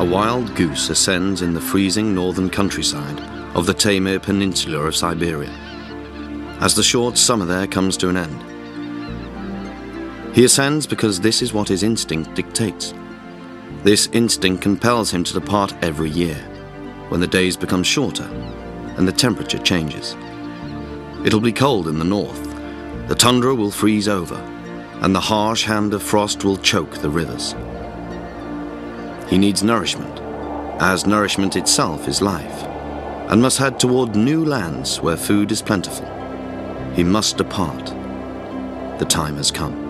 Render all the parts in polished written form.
A wild goose ascends in the freezing northern countryside of the Taimyr Peninsula of Siberia, as the short summer there comes to an end. He ascends because this is what his instinct dictates. This instinct compels him to depart every year, when the days become shorter and the temperature changes. It'll be cold in the north, the tundra will freeze over, and the harsh hand of frost will choke the rivers. He needs nourishment, as nourishment itself is life, and must head toward new lands where food is plentiful. He must depart. The time has come.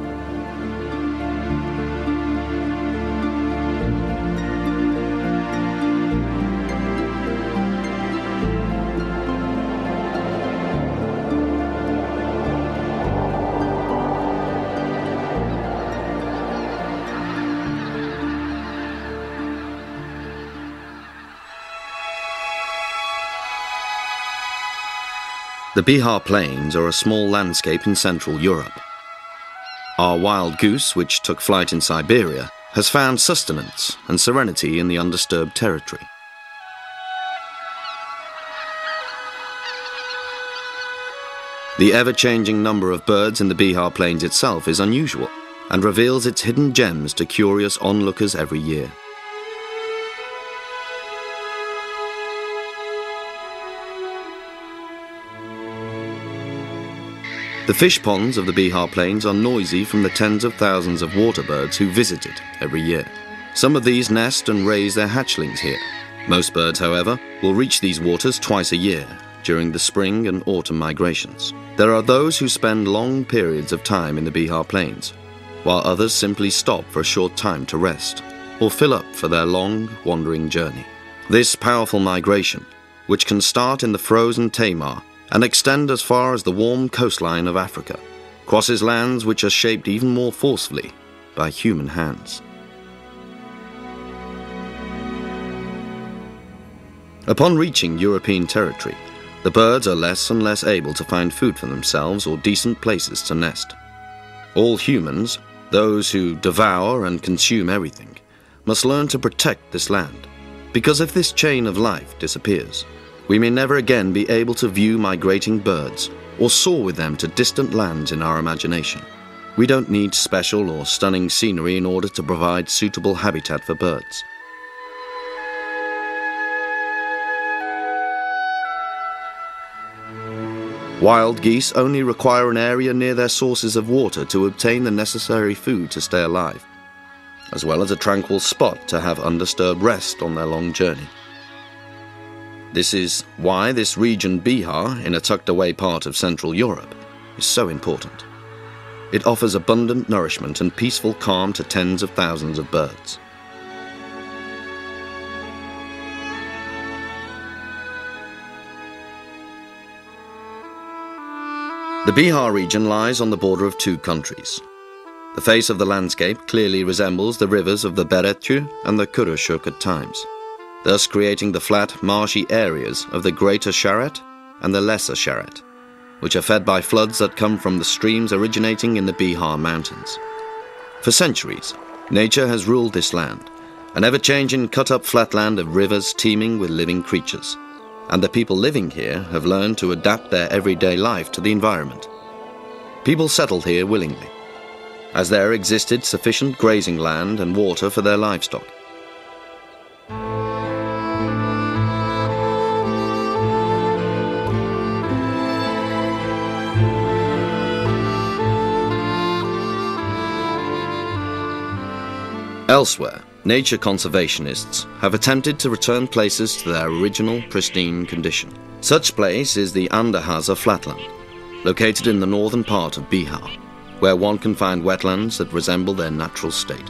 The BIHAR Plains are a small landscape in Central Europe. Our wild goose, which took flight in Siberia, has found sustenance and serenity in the undisturbed territory. The ever-changing number of birds in the BIHAR Plains itself is unusual and reveals its hidden gems to curious onlookers every year. The fish ponds of the BIHAR Plains are noisy from the tens of thousands of water birds who visit it every year. Some of these nest and raise their hatchlings here. Most birds, however, will reach these waters twice a year, during the spring and autumn migrations. There are those who spend long periods of time in the BIHAR Plains, while others simply stop for a short time to rest, or fill up for their long, wandering journey. This powerful migration, which can start in the frozen Taimyr and extend as far as the warm coastline of Africa, crosses lands which are shaped even more forcefully by human hands. Upon reaching European territory, the birds are less and less able to find food for themselves or decent places to nest. All humans, those who devour and consume everything, must learn to protect this land, because if this chain of life disappears, we may never again be able to view migrating birds or soar with them to distant lands in our imagination. We don't need special or stunning scenery in order to provide suitable habitat for birds. Wild geese only require an area near their sources of water to obtain the necessary food to stay alive, as well as a tranquil spot to have undisturbed rest on their long journey. This is why this region BIHAR, in a tucked-away part of Central Europe, is so important. It offers abundant nourishment and peaceful calm to tens of thousands of birds. The BIHAR region lies on the border of two countries. The face of the landscape clearly resembles the rivers of the Berettyü and the Kurushuk at times, thus creating the flat, marshy areas of the Greater Sharet and the Lesser Sharet, which are fed by floods that come from the streams originating in the BIHAR Mountains. For centuries, nature has ruled this land, an ever-changing cut-up flatland of rivers teeming with living creatures, and the people living here have learned to adapt their everyday life to the environment. People settled here willingly, as there existed sufficient grazing land and water for their livestock. Elsewhere, nature conservationists have attempted to return places to their original pristine condition. Such place is the Underhaza Flatland, located in the northern part of BIHAR, where one can find wetlands that resemble their natural state.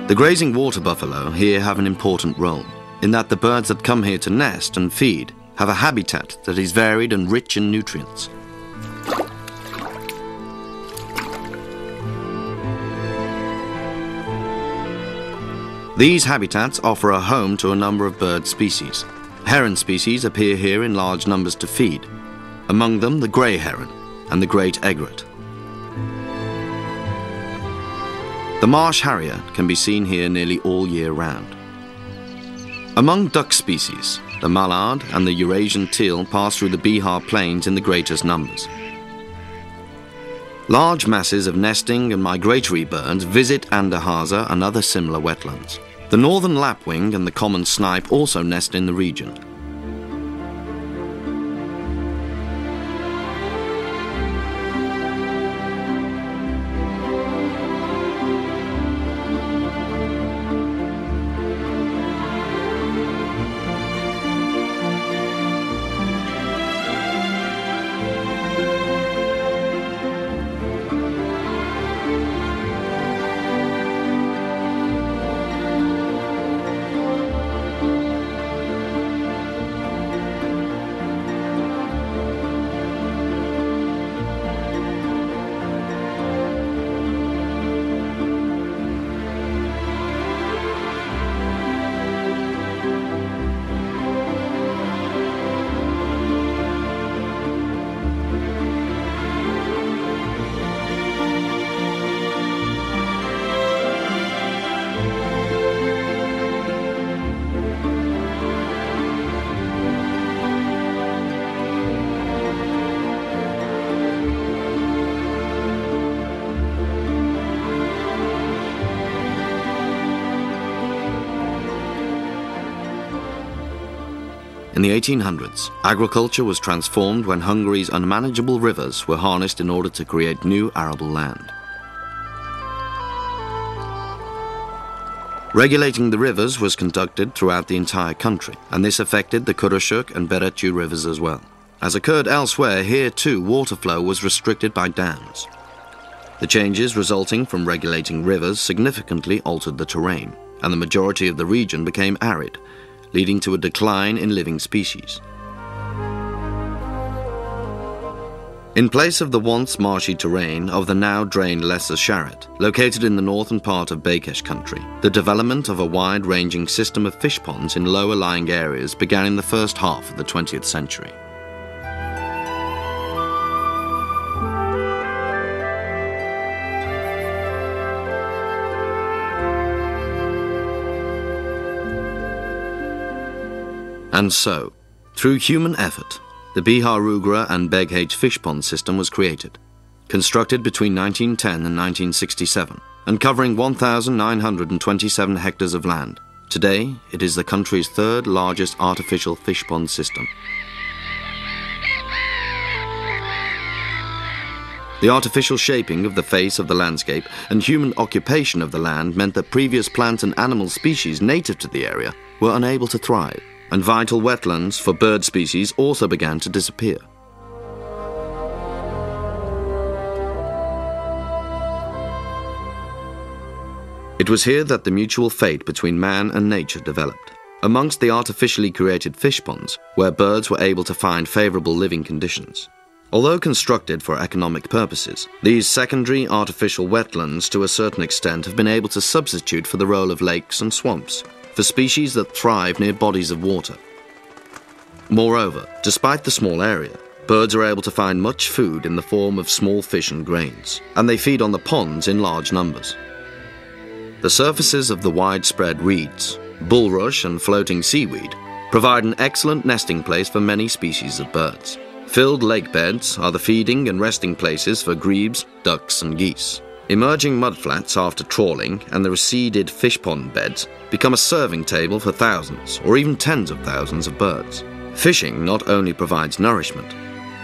The grazing water buffalo here have an important role, in that the birds that come here to nest and feed have a habitat that is varied and rich in nutrients. These habitats offer a home to a number of bird species. Heron species appear here in large numbers to feed, among them the grey heron and the great egret. The marsh harrier can be seen here nearly all year round. Among duck species, the mallard and the Eurasian teal pass through the BIHAR plains in the greatest numbers. Large masses of nesting and migratory birds visit Anderhaza and other similar wetlands. The northern lapwing and the common snipe also nest in the region. In the 1800s, agriculture was transformed when Hungary's unmanageable rivers were harnessed in order to create new arable land. Regulating the rivers was conducted throughout the entire country, and this affected the Kurosuk and Berettyű rivers as well. As occurred elsewhere, here too water flow was restricted by dams. The changes resulting from regulating rivers significantly altered the terrain, and the majority of the region became arid, leading to a decline in living species. In place of the once marshy terrain of the now drained Lesser Sharet, located in the northern part of Békés country, the development of a wide-ranging system of fish ponds in lower-lying areas began in the first half of the 20th century. And so, through human effort, the BIHAR and BEGH fish pond system was created, constructed between 1910 and 1967, and covering 1,927 hectares of land. Today, it is the country's third largest artificial fish pond system. The artificial shaping of the face of the landscape and human occupation of the land meant that previous plant and animal species native to the area were unable to thrive, and vital wetlands for bird species also began to disappear. It was here that the mutual fate between man and nature developed. Amongst the artificially created fish ponds, where birds were able to find favorable living conditions. Although constructed for economic purposes, these secondary artificial wetlands to a certain extent have been able to substitute for the role of lakes and swamps, for species that thrive near bodies of water. Moreover, despite the small area, birds are able to find much food in the form of small fish and grains, and they feed on the ponds in large numbers. The surfaces of the widespread reeds, bulrush and floating seaweed provide an excellent nesting place for many species of birds. Filled lake beds are the feeding and resting places for grebes, ducks and geese. Emerging mudflats after trawling and the receded fish pond beds become a serving table for thousands or even tens of thousands of birds. Fishing not only provides nourishment,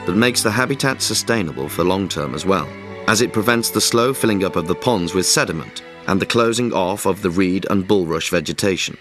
but makes the habitat sustainable for long term as well, as it prevents the slow filling up of the ponds with sediment and the closing off of the reed and bulrush vegetation.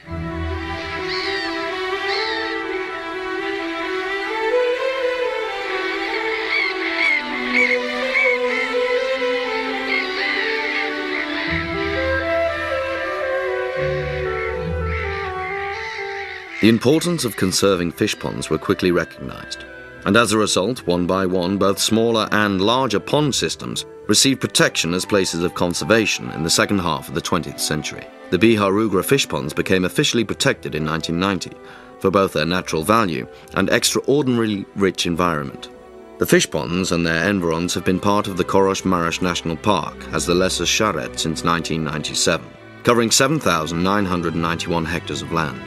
The importance of conserving fish ponds were quickly recognized, and as a result, one by one, both smaller and larger pond systems received protection as places of conservation in the second half of the 20th century. The BIHAR fish ponds became officially protected in 1990 for both their natural value and extraordinarily rich environment. The fish ponds and their environs have been part of the Korosh-Maras National Park as the Lesser Sharet since 1997, covering 7,991 hectares of land.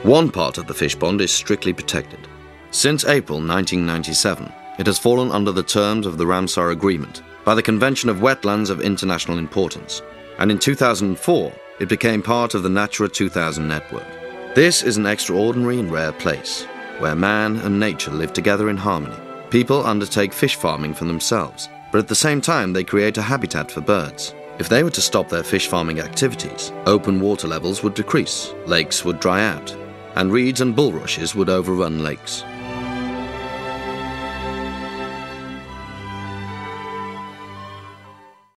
One part of the fish pond is strictly protected. Since April 1997, it has fallen under the terms of the Ramsar Agreement by the Convention of Wetlands of International Importance, and in 2004, it became part of the Natura 2000 network. This is an extraordinary and rare place, where man and nature live together in harmony. People undertake fish farming for themselves, but at the same time they create a habitat for birds. If they were to stop their fish farming activities, open water levels would decrease, lakes would dry out, and reeds and bulrushes would overrun lakes.